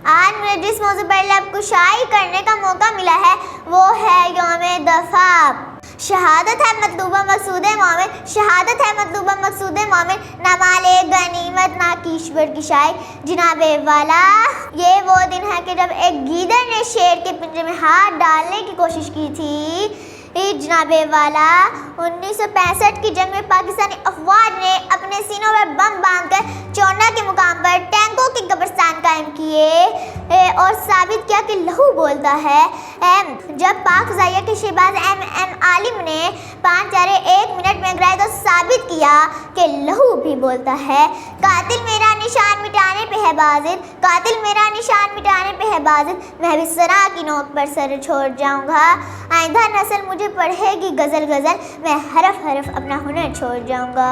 आज मुझे जिस मौजू पर लब कुशाई करने का मौका मिला है वो है यौम दफा। शहादत है मतलूबा मकसूद मोमिन, शहादत है मतलूबा मकसूद मोमिन, ना माले गनीमत ना कीश्वर की शाई। जनाबे वाला, ये वो दिन है कि जब एक गीदड़ ने शेर के पिंजरे में हाथ डालने की कोशिश की थी। जनाबे वाला, 1965 की जंग में पाकिस्तानी अफवाज ने अपने सीनों में बम बांधकर चौना के मुकाम पर टैंकों के कब्रिस्तान कायम किए और साबित किया कि लहू बोलता है। जब पाक फ़ज़ाइया के शहबाज एम आलिम ने 5-1 मिनट में गिराए तो साबित किया कि लहू भी बोलता है। कातिल मेरा निशान मिटाने पे है बाज़िद, कातिल मेरा निशान मिटाने पे है बाज़िद, मैं भी सरा की नोक पर सर छोड़ जाऊँगा। आइंदा नस्ल मुझे पढ़ेगी गज़ल गज़ल, मैं हरफ हरफ अपना हुनर छोड़ जाऊँगा।